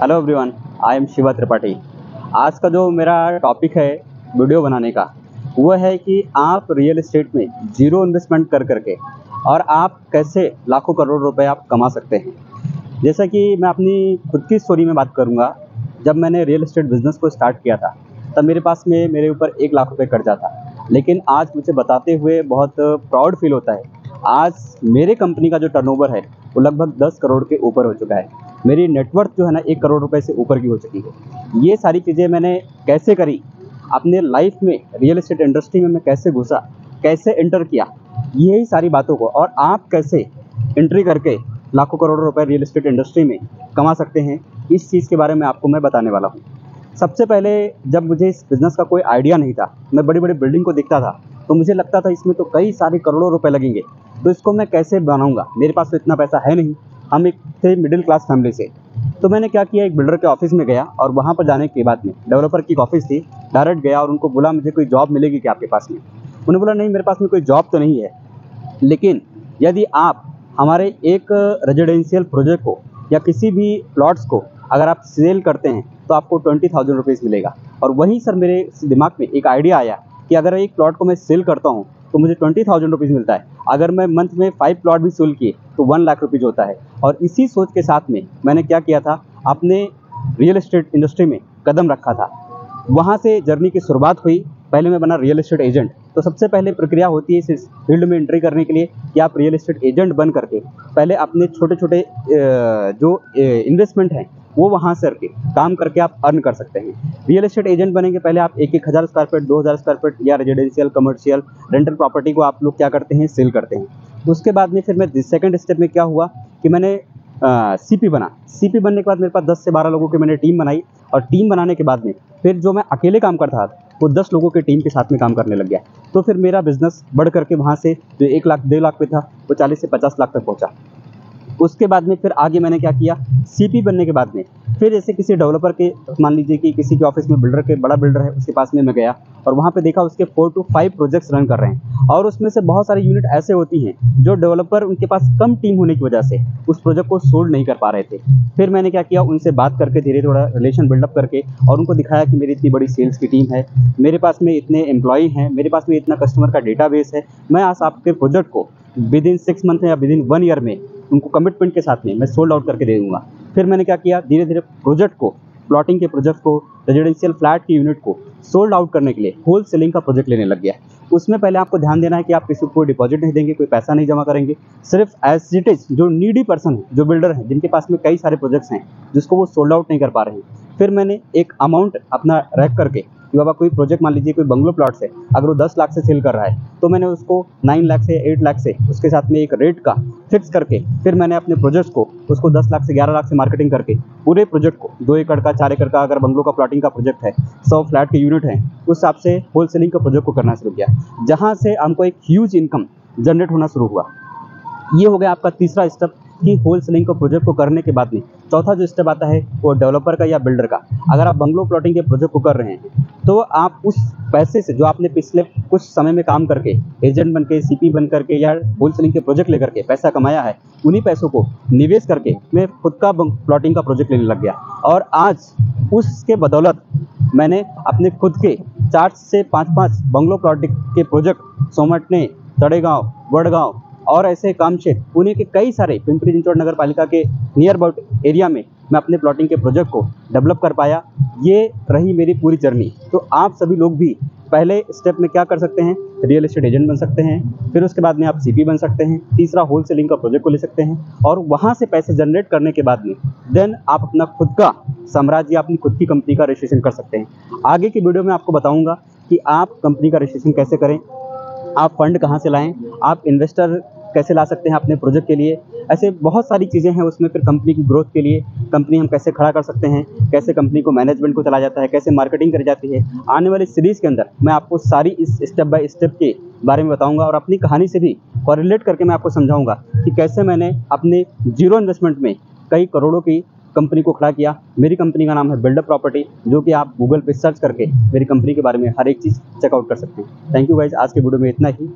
Hello everyone, I am Shiva Tripathi. आज का जो मेरा टॉपिक है वीडियो बनाने का, वो है कि आप रियल एस्टेट में ज़ीरो इन्वेस्टमेंट कर करके और आप कैसे लाखों करोड़ रुपए आप कमा सकते हैं। जैसा कि मैं अपनी खुद की स्टोरी में बात करूँगा, जब मैंने रियल एस्टेट बिज़नेस को स्टार्ट किया था, तब मेरे पास में मेरे ऊपर 1 लाख रुपए कर्जा था। लेकिन आज मुझे बताते हुए बहुत प्राउड फील होता है। आज मेरे कंपनी का जो टर्नओवर है, वो लगभग 10 करोड़ के ऊपर हो चुका है। मेरी नेटवर्थ जो है ना 1 करोड़ रुपए से ऊपर की हो चुकी है। ये सारी चीज़ें मैंने कैसे करी, अपने लाइफ में रियल एस्टेट इंडस्ट्री में मैं कैसे घुसा, कैसे एंटर किया, यही सारी बातों को और आप कैसे एंट्री करके लाखों करोड़ों रुपए रियल एस्टेट इंडस्ट्री में कमा सकते हैं, इस चीज़ के बारे में आपको मैं बताने वाला हूँ। सबसे पहले जब मुझे इस बिज़नेस का कोई आइडिया नहीं था, मैं बड़ी-बड़ी बिल्डिंग को देखता था, तो मुझे लगता था इसमें तो कई सारे करोड़ों रुपए लगेंगे, तो इसको मैं कैसे बनाऊँगा? मेरे पास तो इतना पैसा है नहीं। हम एक थे मिडिल क्लास फैमिली से। तो मैंने क्या किया, एक बिल्डर के ऑफ़िस में गया और वहाँ पर जाने के बाद में डेवलपर की एक ऑफ़िस थी, डायरेक्ट गया और उनको बोला, मुझे कोई जॉब मिलेगी क्या आपके पास में? उन्होंने बोला, नहीं मेरे पास में कोई जॉब तो नहीं है, लेकिन यदि आप हमारे एक रेजिडेंशियल प्रोजेक्ट को या किसी भी प्लॉट्स को अगर आप सेल करते हैं तो आपको 20,000 रुपीज़ मिलेगा। और वहीं सर मेरे दिमाग में एक आइडिया आया कि अगर एक प्लॉट को मैं सेल करता हूँ तो मुझे 20,000 रुपीज़ मिलता है। अगर मैं मंथ में 5 प्लॉट भी सेल किए तो 1 लाख रुपीज़ होता है। और इसी सोच के साथ में मैंने क्या किया था, अपने रियल एस्टेट इंडस्ट्री में कदम रखा था। वहाँ से जर्नी की शुरुआत हुई। पहले मैं बना रियल एस्टेट एजेंट। तो सबसे पहले प्रक्रिया होती है इस फील्ड में एंट्री करने के लिए कि आप रियल एस्टेट एजेंट बन करके पहले अपने छोटे-छोटे जो इन्वेस्टमेंट हैं, वो वहाँ से करके काम करके आप अर्न कर सकते हैं। रियल एस्टेट एजेंट बनेंगे पहले आप 1-1 हज़ार स्क्वायर फीट, 2,000 स्क्वायर फीट या रेजिडेंशियल, कमर्शियल, रेंटल प्रॉपर्टी को आप लोग क्या करते हैं, सेल करते हैं। उसके बाद में फिर मैं सेकंड स्टेप में क्या हुआ कि मैंने सीपी बना। सीपी बनने के बाद मेरे पास 10 से 12 लोगों की मैंने टीम बनाई और टीम बनाने के बाद में फिर जो मैं अकेले काम करता था, वो 10 लोगों की टीम के साथ में काम करने लग गया। तो फिर मेरा बिज़नेस बढ़ करके वहाँ से जो 1 लाख, 1.5 लाख पे था, वो 40 से 50 लाख तक पहुँचा। उसके बाद में फिर आगे मैंने क्या किया, सीपी बनने के बाद में फिर ऐसे किसी डेवलपर के, मान लीजिए कि किसी के ऑफिस में बिल्डर के बड़ा बिल्डर है, उसके पास में मैं गया और वहाँ पे देखा उसके 4 to 5 प्रोजेक्ट्स रन कर रहे हैं और उसमें से बहुत सारी यूनिट ऐसे होती हैं जो डेवलपर उनके पास कम टीम होने की वजह से उस प्रोजेक्ट को सोल्ड नहीं कर पा रहे थे। फिर मैंने क्या किया, उनसे बात करके धीरे थोड़ा रिलेशन बिल्डअप करके और उनको दिखाया कि मेरी इतनी बड़ी सेल्स की टीम है, मेरे पास में इतने एम्प्लॉई हैं, मेरे पास में इतना कस्टमर का डेटाबेस है, मैं आज आपके प्रोजेक्ट को विदिन 6 मंथ या विदिन 1 ईयर में उनको कमिटमेंट के साथ में मैं सोल्ड आउट करके दे दूँगा। फिर मैंने क्या किया, धीरे-धीरे प्रोजेक्ट को, प्लॉटिंग के प्रोजेक्ट को, रेजिडेंशियल फ्लैट की यूनिट को सोल्ड आउट करने के लिए होल सेलिंग का प्रोजेक्ट लेने लग गया। उसमें पहले आपको ध्यान देना है कि आप किसी को कोई डिपॉज़िट नहीं देंगे, कोई पैसा नहीं जमा करेंगे। सिर्फ़ एज़ इट इज़ जो नीडी पर्सन है, जो बिल्डर हैं, जिनके पास में कई सारे प्रोजेक्ट्स हैं, जिसको वो सोल्ड आउट नहीं कर पा रहे हैं। फिर मैंने एक अमाउंट अपना रख करके कि बाबा कोई प्रोजेक्ट, मान लीजिए कोई बंगलो प्लॉट्स है, अगर वो 10 लाख से सेल कर रहा है, तो मैंने उसको 9 लाख से 8 लाख से उसके साथ में एक रेट का फिक्स करके फिर मैंने अपने प्रोजेक्ट्स को उसको 10 लाख से 11 लाख से मार्केटिंग करके पूरे प्रोजेक्ट को 2 एकड़ का, 4 एकड़ का अगर बंगलो का प्लॉटिंग का प्रोजेक्ट है, 100 फ्लैट के यूनिट हैं, उस हिसाब से होल सेलिंग का प्रोजेक्ट को करना शुरू किया, जहाँ से हमको एक ह्यूज इनकम जनरेट होना शुरू हुआ। ये हो गया आपका तीसरा स्टेप कि होल सेलिंग को प्रोजेक्ट को करने के बाद में चौथा जो स्टेप आता है वो डेवलपर का या बिल्डर का। अगर आप बंगलो प्लॉटिंग के प्रोजेक्ट को कर रहे हैं तो आप उस पैसे से जो आपने पिछले कुछ समय में काम करके एजेंट बन के, सीपी बन करके या होल सेलिंग के प्रोजेक्ट लेकर के पैसा कमाया है, उन्हीं पैसों को निवेश करके मैं खुद का प्लॉटिंग का प्रोजेक्ट लेने लग गया। और आज उसके बदौलत मैंने अपने खुद के 4 से 5-5 बंगलो प्लॉटिंग के प्रोजेक्ट सोमटने, तड़ेगांव, वडगांव और ऐसे कामशेत, पुणे के कई सारे, पिंपरी-चिंचवड नगर पालिका के नियर अबाउट एरिया में मैं अपने प्लॉटिंग के प्रोजेक्ट को डेवलप कर पाया। ये रही मेरी पूरी जर्नी। तो आप सभी लोग भी पहले स्टेप में क्या कर सकते हैं, रियल एस्टेट एजेंट बन सकते हैं, फिर उसके बाद में आप सीपी बन सकते हैं, तीसरा होल सेलिंग का प्रोजेक्ट को ले सकते हैं और वहाँ से पैसे जनरेट करने के बाद में देन आप अपना खुद का साम्राज्य, अपनी खुद की कंपनी का रजिस्ट्रेशन कर सकते हैं। आगे की वीडियो में आपको बताऊँगा कि आप कंपनी का रजिस्ट्रेशन कैसे करें, आप फंड कहाँ से लाएँ, आप इन्वेस्टर कैसे ला सकते हैं अपने प्रोजेक्ट के लिए। ऐसे बहुत सारी चीज़ें हैं उसमें। फिर कंपनी की ग्रोथ के लिए कंपनी हम कैसे खड़ा कर सकते हैं, कैसे कंपनी को मैनेजमेंट को चलाया जाता है, कैसे मार्केटिंग करी जाती है। आने वाली सीरीज़ के अंदर मैं आपको सारी इस स्टेप बाय स्टेप के बारे में बताऊँगा और अपनी कहानी से भी कोरिलेट करके मैं आपको समझाऊँगा कि कैसे मैंने अपने ज़ीरो इन्वेस्टमेंट में कई करोड़ों की कंपनी को खड़ा किया। मेरी कंपनी का नाम है बिल्डअप प्रॉपर्टी, जो कि आप गूगल पे सर्च करके मेरी कंपनी के बारे में हर एक चीज़ चेकआउट कर सकते हैं। थैंक यू गाइज़, आज के वीडियो में इतना ही।